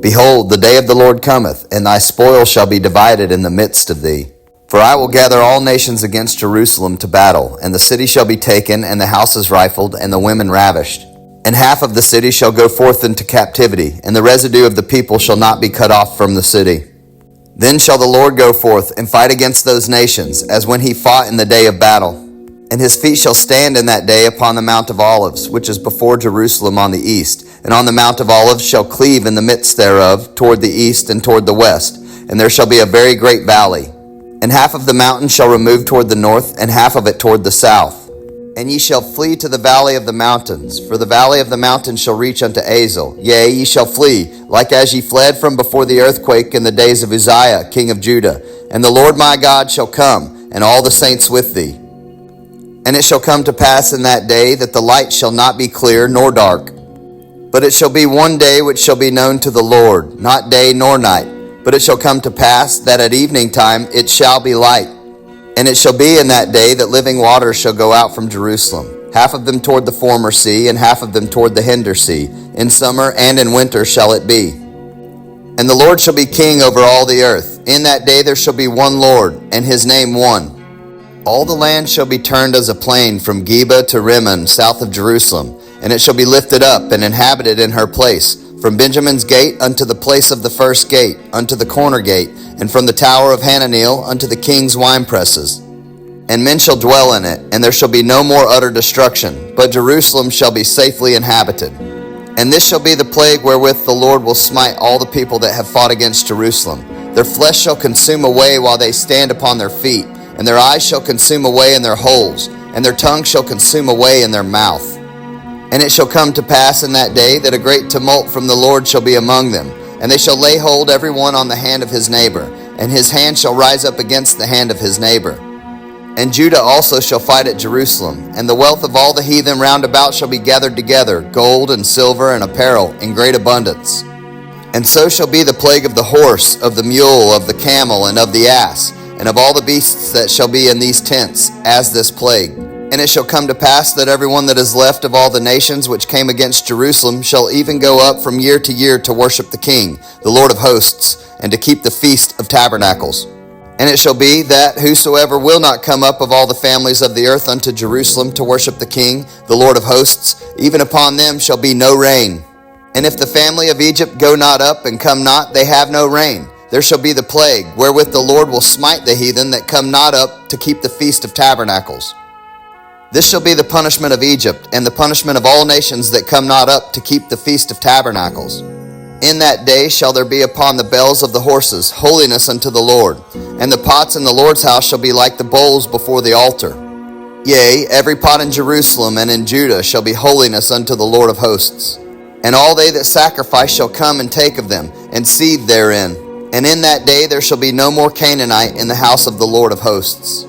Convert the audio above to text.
Behold, the day of the Lord cometh, and thy spoil shall be divided in the midst of thee. For I will gather all nations against Jerusalem to battle, and the city shall be taken, and the houses rifled, and the women ravished. And half of the city shall go forth into captivity, and the residue of the people shall not be cut off from the city. Then shall the Lord go forth and fight against those nations, as when he fought in the day of battle. And his feet shall stand in that day upon the Mount of Olives, which is before Jerusalem on the east. And on the Mount of Olives shall cleave in the midst thereof, toward the east and toward the west. And there shall be a very great valley. And half of the mountain shall remove toward the north, and half of it toward the south. And ye shall flee to the valley of the mountains, for the valley of the mountains shall reach unto Azel. Yea, ye shall flee, like as ye fled from before the earthquake in the days of Uzziah, king of Judah. And the Lord my God shall come, and all the saints with thee. And it shall come to pass in that day that the light shall not be clear nor dark. But it shall be one day which shall be known to the Lord, not day nor night. But it shall come to pass that at evening time it shall be light. And it shall be in that day that living waters shall go out from Jerusalem, half of them toward the former sea, and half of them toward the hinder sea. In summer and in winter shall it be. And the Lord shall be king over all the earth. In that day there shall be one Lord, and his name one. All the land shall be turned as a plain from Geba to Rimmon, south of Jerusalem. And it shall be lifted up and inhabited in her place, from Benjamin's gate unto the place of the first gate, unto the corner gate, and from the tower of Hananeel unto the king's winepresses. And men shall dwell in it, and there shall be no more utter destruction, but Jerusalem shall be safely inhabited. And this shall be the plague wherewith the Lord will smite all the people that have fought against Jerusalem. Their flesh shall consume away while they stand upon their feet, and their eyes shall consume away in their holes, and their tongue shall consume away in their mouth. And it shall come to pass in that day that a great tumult from the Lord shall be among them, and they shall lay hold every one on the hand of his neighbor, and his hand shall rise up against the hand of his neighbor. And Judah also shall fight at Jerusalem, and the wealth of all the heathen round about shall be gathered together, gold and silver and apparel in great abundance. And so shall be the plague of the horse, of the mule, of the camel, and of the ass, and of all the beasts that shall be in these tents, as this plague. And it shall come to pass that every one that is left of all the nations which came against Jerusalem shall even go up from year to year to worship the King, the Lord of hosts, and to keep the feast of tabernacles. And it shall be that whosoever will not come up of all the families of the earth unto Jerusalem to worship the King, the Lord of hosts, even upon them shall be no rain. And if the family of Egypt go not up and come not, they have no rain. There shall be the plague, wherewith the Lord will smite the heathen that come not up to keep the feast of tabernacles. This shall be the punishment of Egypt, and the punishment of all nations that come not up to keep the feast of tabernacles. In that day shall there be upon the bells of the horses holiness unto the Lord, and the pots in the Lord's house shall be like the bowls before the altar. Yea, every pot in Jerusalem and in Judah shall be holiness unto the Lord of hosts. And all they that sacrifice shall come and take of them, and seethe therein. And in that day there shall be no more Canaanite in the house of the Lord of hosts.